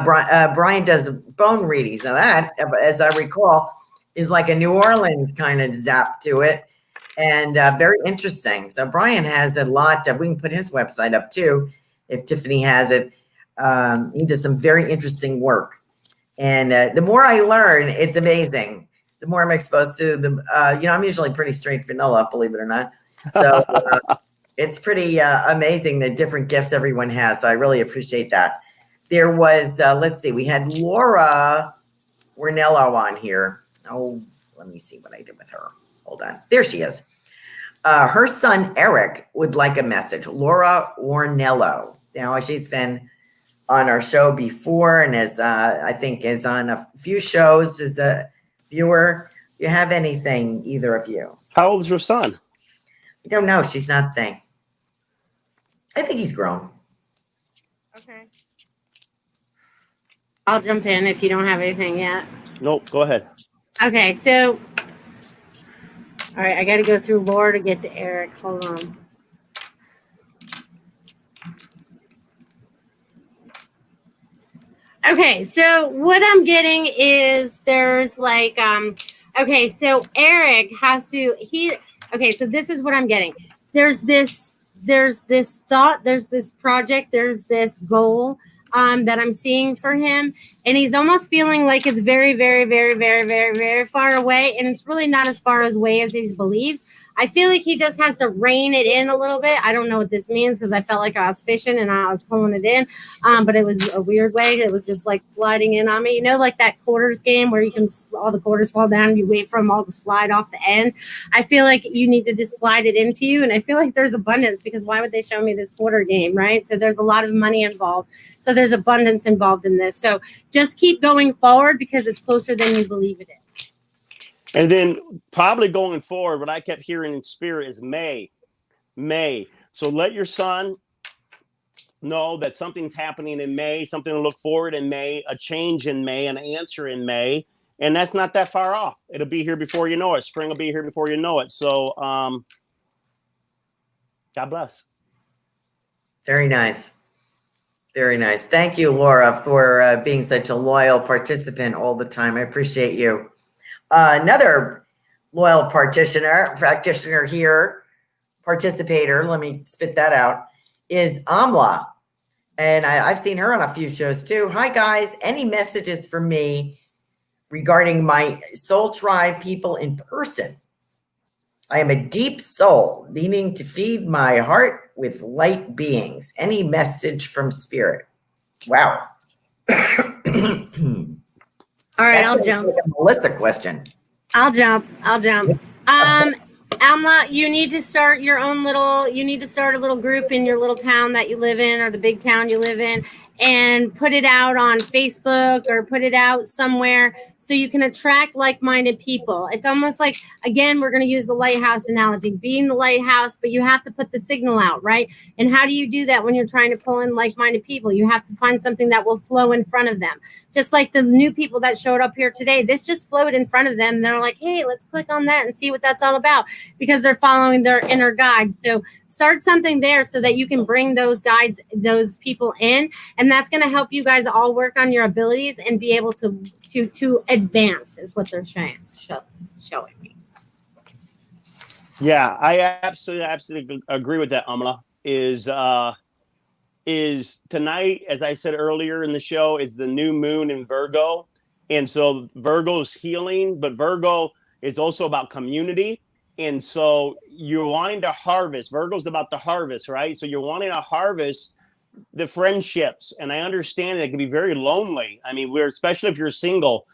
Brian does bone readings. Now that, as I recall, is like a New Orleans kind of zap to it, and very interesting. So Brian has a lot of, we can put his website up too, if Tiffany has it. He does some very interesting work. And the more I learn, it's amazing. The more I'm exposed to the, I'm usually pretty straight vanilla, believe it or not. So it's pretty amazing the different gifts everyone has. So I really appreciate that. There was, let's see, we had Laura Warnello on here. Oh, let me see what I did with her. Hold on. There she is. Her son, Eric, would like a message. Laura Warnello. Now, she's been on our show before, and I think is on a few shows as a viewer. Do you have anything, either of you? How old is your son? I don't know. She's not saying. I think he's grown. Okay. I'll jump in if you don't have anything yet. Nope, go ahead. Okay, so, all right, I got to go through Laura to get to Eric. Hold on. Okay, so what I'm getting is there's like, okay, so Eric has to, okay, so this is what I'm getting. There's this thought, there's this project, there's this goal that I'm seeing for him, and he's almost feeling like it's very, very, very, very, very, very far away, and it's really not as far away as he believes. I feel like he just has to rein it in a little bit. I don't know what this means because I felt like I was fishing and I was pulling it in, but it was a weird way. It was just like sliding in on me, like that quarters game where you can all the quarters fall down and you wait for them all to slide off the end. I feel like you need to just slide it into you, and I feel like there's abundance because why would they show me this quarter game, right? So there's a lot of money involved. So there's abundance involved in this. So just keep going forward because it's closer than you believe it is. And then probably going forward, what I kept hearing in spirit is May. So let your son know that something's happening in May, something to look forward in May, a change in May, an answer in May. And that's not that far off. It'll be here before you know it. Spring will be here before you know it. So God bless. Very nice. Very nice. Thank you, Laura, for being such a loyal participant all the time. I appreciate you. Another loyal practitioner here, participator, let me spit that out, is Amla. And I've seen her on a few shows too. Hi, guys. Any messages for me regarding my soul tribe people in person? I am a deep soul needing to feed my heart with light beings. Any message from spirit? Wow. All right, That's I'll jump. Like a Melissa question. I'll jump. Alma, you need to start a little group in your little town that you live in or the big town you live in. and put it out on Facebook or put it out somewhere so you can attract like-minded people. It's almost like, again, we're going to use the lighthouse analogy, being the lighthouse, but you have to put the signal out, right? And how do you do that when you're trying to pull in like-minded people? You have to find something that will flow in front of them. Just like the new people that showed up here today, this just flowed in front of them. They're like, hey, let's click on that and see what that's all about, because they're following their inner guides. So start something there so that you can bring those guides, those people in, and that's going to help you guys all work on your abilities and be able to advance, is what they're showing me. Yeah, I absolutely agree with that, Amala. Is tonight, as I said earlier in the show, is the new moon in Virgo. And so Virgo's healing, but Virgo is also about community. And so you're wanting to harvest. Virgo's about the harvest, right? So you're wanting to harvest the friendships. And I understand it can be very lonely. I mean, especially if you're single,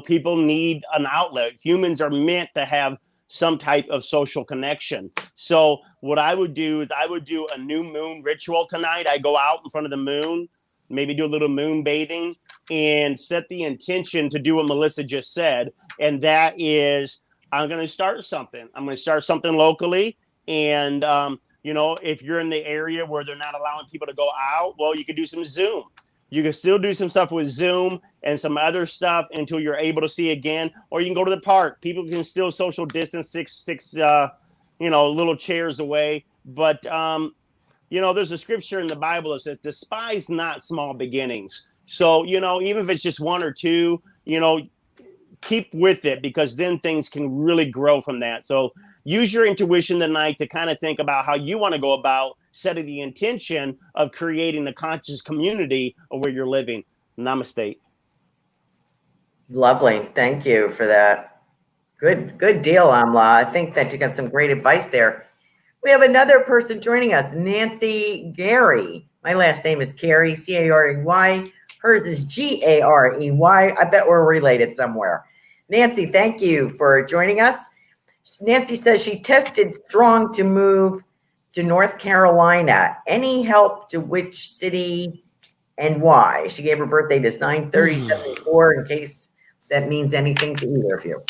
people need an outlet. Humans are meant to have some type of social connection. So what I would do is I would do a new moon ritual tonight. I go out in front of the moon, maybe do a little moon bathing, and set the intention to do what Melissa just said. And that is, I'm going to start something. I'm going to start something locally. And, if you're in the area where they're not allowing people to go out, well, you could do some Zoom. You can still do some stuff with Zoom and some other stuff until you're able to see again, or you can go to the park. People can still social distance six little chairs away. But, there's a scripture in the Bible that says, despise not small beginnings. So, even if it's just one or two, keep with it, because then things can really grow from that. So use your intuition tonight to kind of think about how you want to go about setting the intention of creating a conscious community of where you're living. Namaste. Lovely. Thank you for that. Good deal, Amla. I think that you got some great advice there. We have another person joining us, Nancy Gary. My last name is Carey, Carey. Hers is Garey. I bet we're related somewhere. Nancy, thank you for joining us. Nancy says she tested strong to move to North Carolina. Any help to which city and why? She gave her birth date as 9/30/74, in case that means anything to either of you.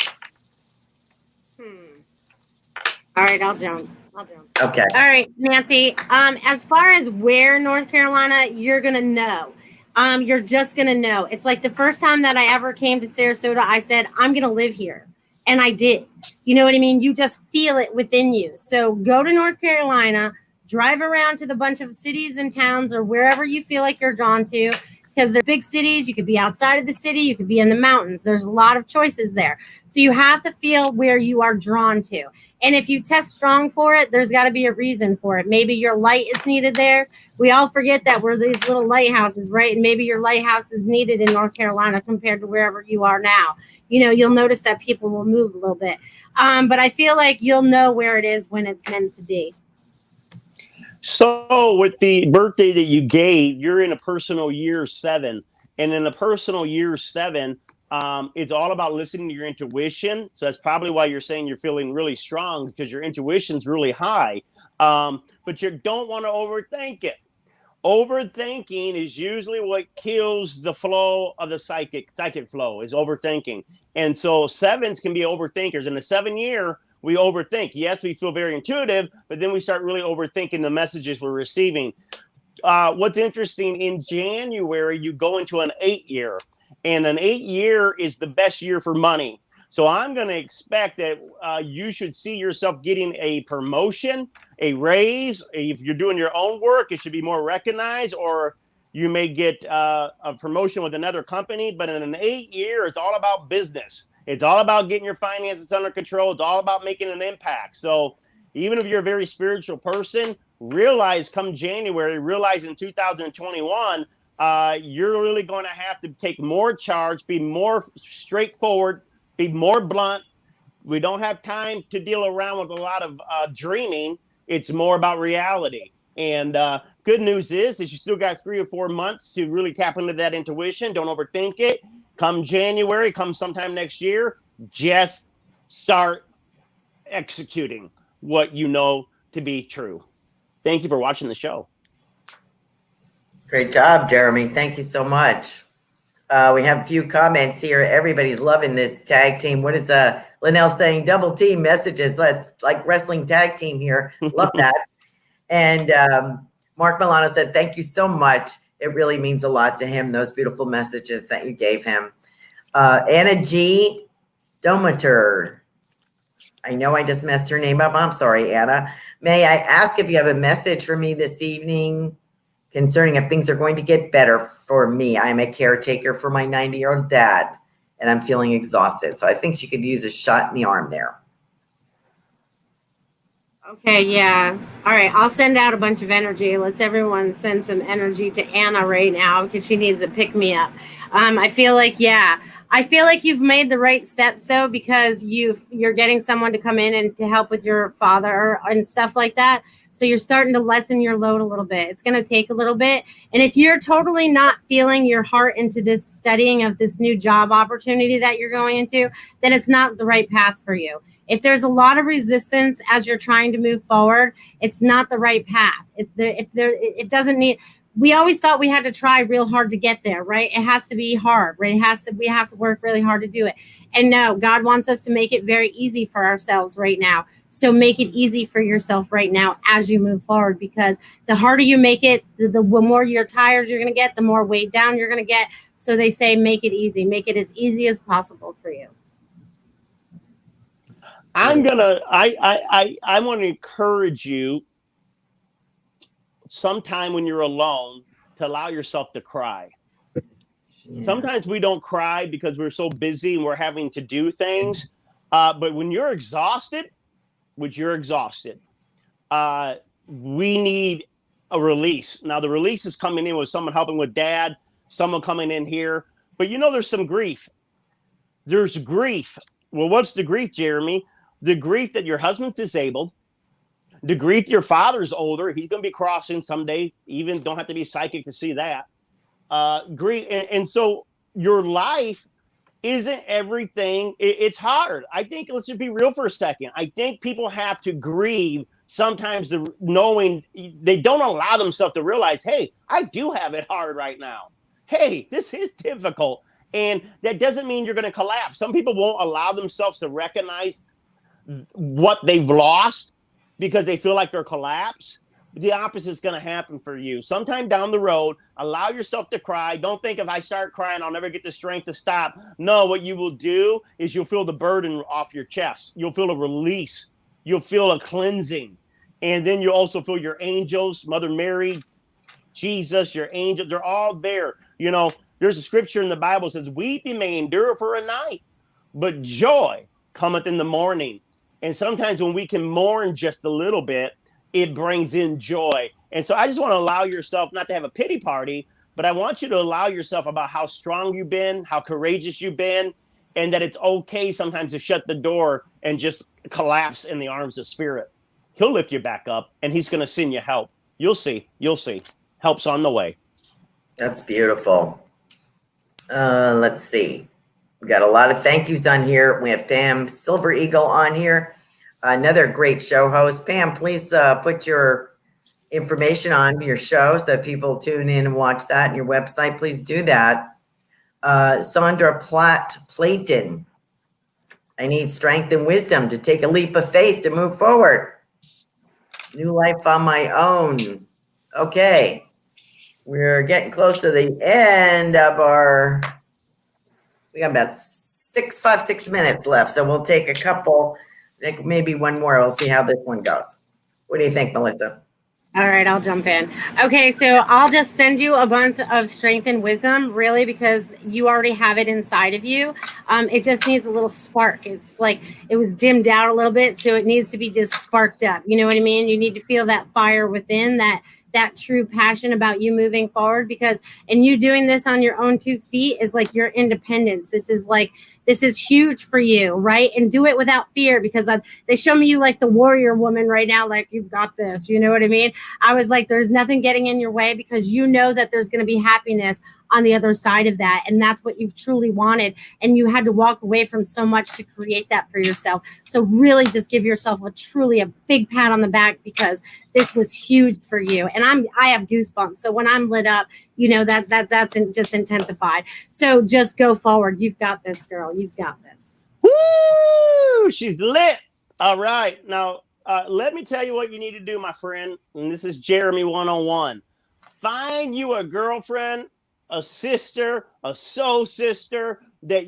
All right, I'll jump. Okay. All right, Nancy. As far as where North Carolina, you're gonna know. You're just gonna know. It's like the first time that I ever came to Sarasota, I said, I'm gonna live here. And I did. You know what I mean? You just feel it within you. So go to North Carolina, drive around to the bunch of cities and towns or wherever you feel like you're drawn to, because they're big cities. You could be outside of the city. You could be in the mountains. There's a lot of choices there. So you have to feel where you are drawn to. And if you test strong for it, there's got to be a reason for it. Maybe your light is needed there. We all forget that we're these little lighthouses, right? And maybe your lighthouse is needed in North Carolina compared to wherever you are now. You'll notice that people will move a little bit. But I feel like you'll know where it is when it's meant to be. So with the birthday that you gave, you're in a personal year 7. And in a personal year 7, it's all about listening to your intuition. So that's probably why you're saying you're feeling really strong, because your intuition's really high. But you don't want to overthink it. Overthinking is usually what kills the flow of the psychic flow, is overthinking. And so 7s can be overthinkers. In the 7 year, we overthink. Yes, we feel very intuitive, but then we start really overthinking the messages we're receiving. What's interesting, in January, you go into an 8 year, and an 8 year is the best year for money. So I'm going to expect that you should see yourself getting a promotion, a raise. If you're doing your own work, it should be more recognized, or you may get a promotion with another company. But in an 8 year, it's all about business. It's all about getting your finances under control. It's all about making an impact. So even if you're a very spiritual person, realize come January, realize in 2021, you're really going to have to take more charge, be more straightforward, be more blunt. We don't have time to deal around with a lot of dreaming. It's more about reality. And good news is you still got 3 or 4 months to really tap into that intuition. Don't overthink it. Come January, come sometime next year, just start executing what you know to be true. Thank you for watching the show. Great job, Jeremy. Thank you so much. We have a few comments here. Everybody's loving this tag team. What is Linnell saying? Double team messages. Let's like wrestling tag team here. Love that. And Mark Milano said, thank you so much. It really means a lot to him, those beautiful messages that you gave him. Anna G. Domater. I know I just messed her name up. I'm sorry, Anna. May I ask if you have a message for me this evening concerning if things are going to get better for me? I'm a caretaker for my 90-year-old dad, and I'm feeling exhausted. So I think she could use a shot in the arm there. Okay, yeah. All right, I'll send out a bunch of energy. Let's everyone send some energy to Anna right now because she needs a pick-me-up. I feel like you've made the right steps, though, because you're getting someone to come in and to help with your father and stuff like that. So you're starting to lessen your load a little bit. It's going to take a little bit. And if you're totally not feeling your heart into this studying of this new job opportunity that you're going into, then it's not the right path for you. If there's a lot of resistance as you're trying to move forward, it's not the right path. It doesn't need. We always thought we had to try real hard to get there, right? It has to be hard, right? We have to work really hard to do it. And no, God wants us to make it very easy for ourselves right now. So make it easy for yourself right now as you move forward, because the harder you make it, the more you're tired you're going to get, the more weighed down you're going to get. So they say, make it easy. Make it as easy as possible for you. I want to encourage you sometime when you're alone to allow yourself to cry. Yeah. Sometimes we don't cry because we're so busy and we're having to do things. But when you're exhausted, we need a release. Now the release is coming in with someone helping with dad, someone coming in here, but there's some grief. There's grief. Well, what's the grief, Jeremy? The grief that your husband's disabled, the grief your father's older. He's going to be crossing someday. Even don't have to be psychic to see that. Grief. And so your life isn't everything. It's hard. I think, let's just be real for a second. I think people have to grieve sometimes, knowing they don't allow themselves to realize, hey, I do have it hard right now. Hey, this is difficult. And that doesn't mean you're going to collapse. Some people won't allow themselves to recognize what they've lost because they feel like they're collapsed. The opposite is going to happen for you. Sometime down the road, allow yourself to cry. Don't think if I start crying, I'll never get the strength to stop. No, what you will do is you'll feel the burden off your chest. You'll feel a release. You'll feel a cleansing. And then you'll also feel your angels, Mother Mary, Jesus, your angels. They're all there. There's a scripture in the Bible that says, weeping may endure for a night, but joy cometh in the morning. And sometimes when we can mourn just a little bit, it brings in joy. And so I just want to allow yourself not to have a pity party, but I want you to allow yourself about how strong you've been, how courageous you've been, and that it's okay sometimes to shut the door and just collapse in the arms of Spirit. He'll lift you back up, and he's going to send you help. You'll see. Help's on the way. That's beautiful. Let's see. We got a lot of thank yous on here. We have Pam Silver Eagle on here. Another great show host. Pam, please put your information on your show so that people tune in and watch that. And your website, please do that. Sandra Platon. I need strength and wisdom to take a leap of faith to move forward. New life on my own. Okay. We're getting close to the end of we got about 6 minutes left. So we'll take a couple, maybe one more. We'll see how this one goes. What do you think, Melissa? All right, I'll jump in. Okay, so I'll just send you a bunch of strength and wisdom, really, because you already have it inside of you. It just needs a little spark. It's like it was dimmed out a little bit, so it needs to be just sparked up. You know what I mean? You need to feel that fire within, that true passion about you moving forward, and you doing this on your own 2 feet is like your independence. This is like This is huge for you, right? And do it without fear, because they show me you like the warrior woman right now, like you've got this, you know what I mean? I was like, there's nothing getting in your way, because you know that there's going to be happiness on the other side of that. And that's what you've truly wanted. And you had to walk away from so much to create that for yourself. So really just give yourself a big pat on the back, because this was huge for you. And I have goosebumps. So when I'm lit up, you know, that's just intensified. So just go forward. You've got this, girl. You've got this. Woo! She's lit. All right. Now, let me tell you what you need to do, my friend. And this is Jeremy 101. Find you a girlfriend, a sister, a soul sister that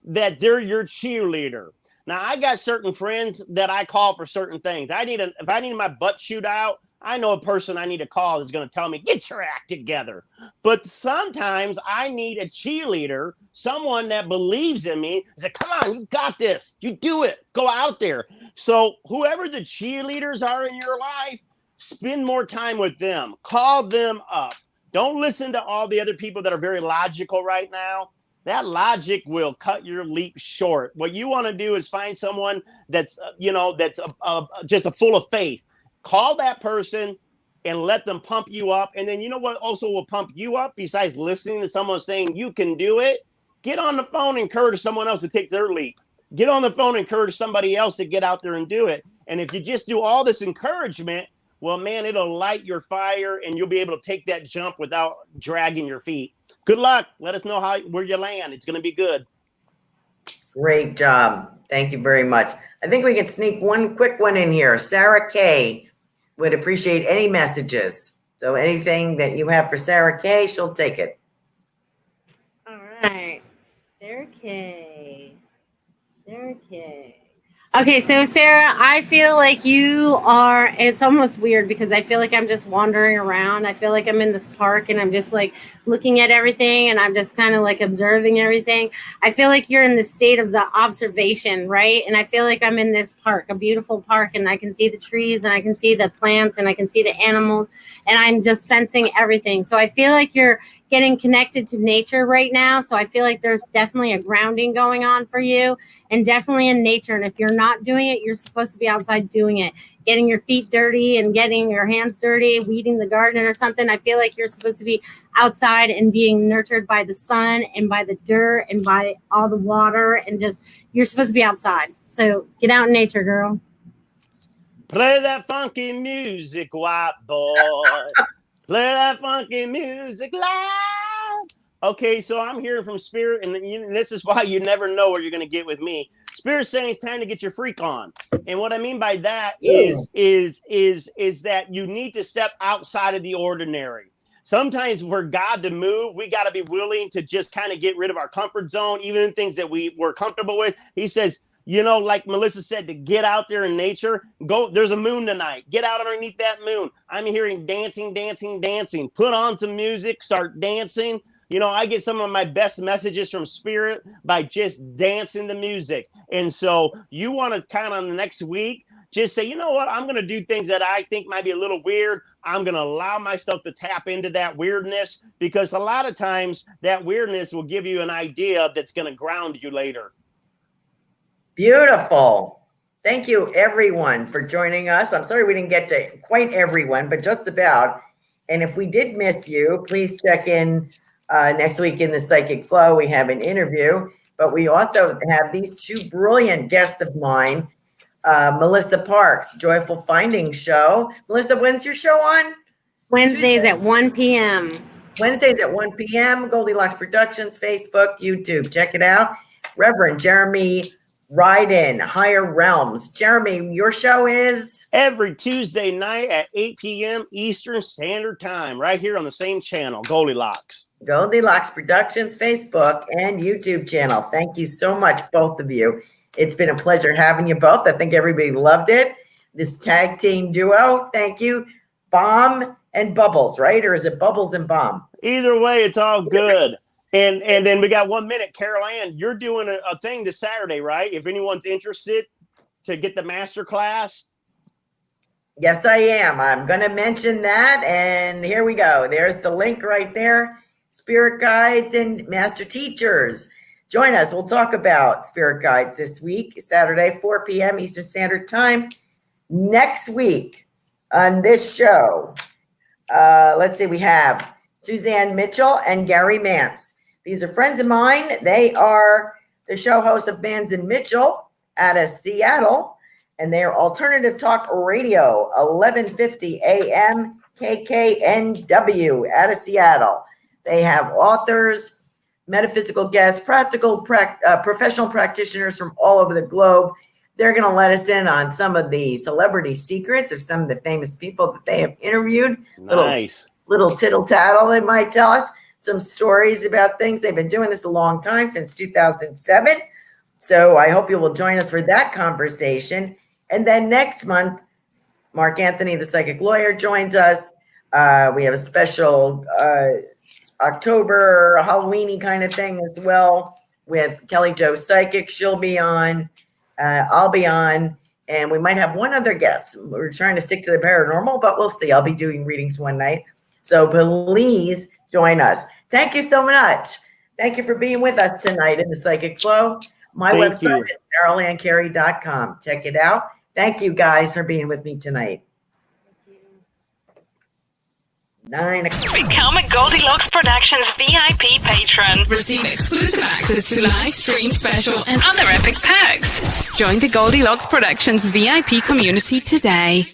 they're your cheerleader. Now, I got certain friends that I call for certain things. If I need my butt chewed out, I know a person I need to call that's going to tell me, get your act together. But sometimes I need a cheerleader, someone that believes in me. Say, come on, you got this. You do it. Go out there. So whoever the cheerleaders are in your life, spend more time with them. Call them up. Don't listen to all the other people that are very logical right now. That logic will cut your leap short. What you want to do is find someone that's, just full of faith. Call that person and let them pump you up. And then you know what also will pump you up besides listening to someone saying you can do it? Get on the phone and encourage someone else to take their leap. Get on the phone and encourage somebody else to get out there and do it. And if you just do all this encouragement, well, man, it'll light your fire and you'll be able to take that jump without dragging your feet. Good luck. Let us know where you land. It's going to be good. Great job. Thank you very much. I think we can sneak one quick one in here. Sarah K would appreciate any messages. So anything that you have for Sarah K, she'll take it. All right. Sarah K. Okay, so Sarah, I feel like you are, it's almost weird because I feel like I'm just wandering around. I feel like I'm in this park and I'm just like looking at everything and I'm just kind of like observing everything. I feel like you're in the state of observation, right? And I feel like I'm in this park, a beautiful park, and I can see the trees and I can see the plants and I can see the animals and I'm just sensing everything. So I feel like you're getting connected to nature right now. So I feel like there's definitely a grounding going on for you and definitely in nature. And if you're not doing it, you're supposed to be outside doing it, getting your feet dirty and getting your hands dirty, weeding the garden or something. I feel like you're supposed to be outside and being nurtured by the sun and by the dirt and by all the water and just, you're supposed to be outside. So get out in nature, girl. Play that funky music, white boy. Play that funky music loud. Okay, so I'm hearing from Spirit, and this is why you never know what you're going to get with me. Spirit's saying it's time to get your freak on. And what I mean by that is that you need to step outside of the ordinary. Sometimes for God to move, we got to be willing to just kind of get rid of our comfort zone, even things that we're comfortable with. He says, you know, like Melissa said, to get out there in nature, go. There's a moon tonight. Get out underneath that moon. I'm hearing dancing. Put on some music, start dancing. You know, I get some of my best messages from Spirit by just dancing the music. And so you want to kind of the next week, just say, you know what? I'm going to do things that I think might be a little weird. I'm going to allow myself to tap into that weirdness, because a lot of times that weirdness will give you an idea that's going to ground you later. Beautiful. Thank you, everyone, for joining us. I'm sorry we didn't get to quite everyone, but just about. And if we did miss you, please check in next week in the Psychic Flow. We have an interview, but we also have these two brilliant guests of mine, Melissa Parks, Joyful Findings Show. Melissa, when's your show on? Wednesdays at 1 p.m. Wednesdays at 1 p.m. Goldylocks Productions, Facebook, YouTube. Check it out. Reverend Jeremy Riden, Higher Realms. Jeremy, your show is? Every Tuesday night at 8 p.m. Eastern Standard Time, right here on the same channel, Goldylocks. Goldylocks Productions, Facebook, and YouTube channel. Thank you so much, both of you. It's been a pleasure having you both. I think everybody loved it. This tag team duo. Thank you. Bomb and Bubbles, right? Or is it Bubbles and Bomb? Either way, it's all good. And then we got 1 minute. Carolan, you're doing a thing this Saturday, right? If anyone's interested to get the master class. Yes, I am. I'm going to mention that. And here we go. There's the link right there. Spirit guides and master teachers. Join us. We'll talk about spirit guides this week, Saturday, 4 p.m. Eastern Standard Time. Next week on this show, let's see, we have Suzanne Mitchell and Gary Mance. These are friends of mine. They are the show hosts of Mance and Mitchell out of Seattle, and they are Alternative Talk Radio, 1150 AM KKNW out of Seattle. They have authors, metaphysical guests, professional practitioners from all over the globe. They're going to let us in on some of the celebrity secrets of some of the famous people that they have interviewed. Nice. Little tittle tattle, they might tell us some stories about things. They've been doing this a long time, since 2007. So I hope you will join us for that conversation. And then next month, Mark Anthony, the psychic lawyer, joins us. We have a special October Halloweeny kind of thing as well with Kelly Jo Psychic. She'll be on. I'll be on. And we might have one other guest. We're trying to stick to the paranormal, but we'll see. I'll be doing readings one night. So please join us. Thank you so much. Thank you for being with us tonight in the Psychic Flow. My website is carolancarey.com. Check it out. Thank you guys for being with me tonight. 9 o'clock. Become a Goldylocks Productions VIP patron. Receive exclusive access to live stream special and other epic perks. Join the Goldylocks Productions VIP community today.